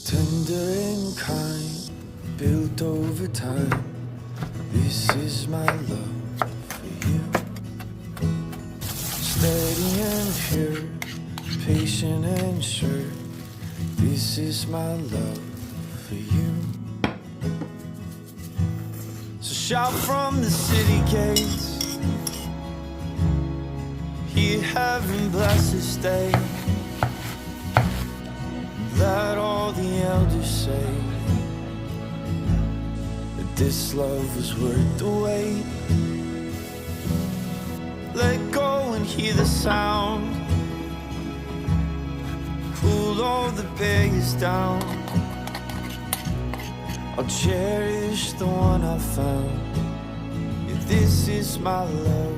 Tender and kind, built over time. This is my love for you. Steady and pure, patient and sure. This is my love for you. So shout from the city gates, hear heaven bless this day. Let all the elders say that this love was worth the wait. Let go and hear the sound, cool all the barriers down. I'll cherish the one I found. Yeah, this is my love.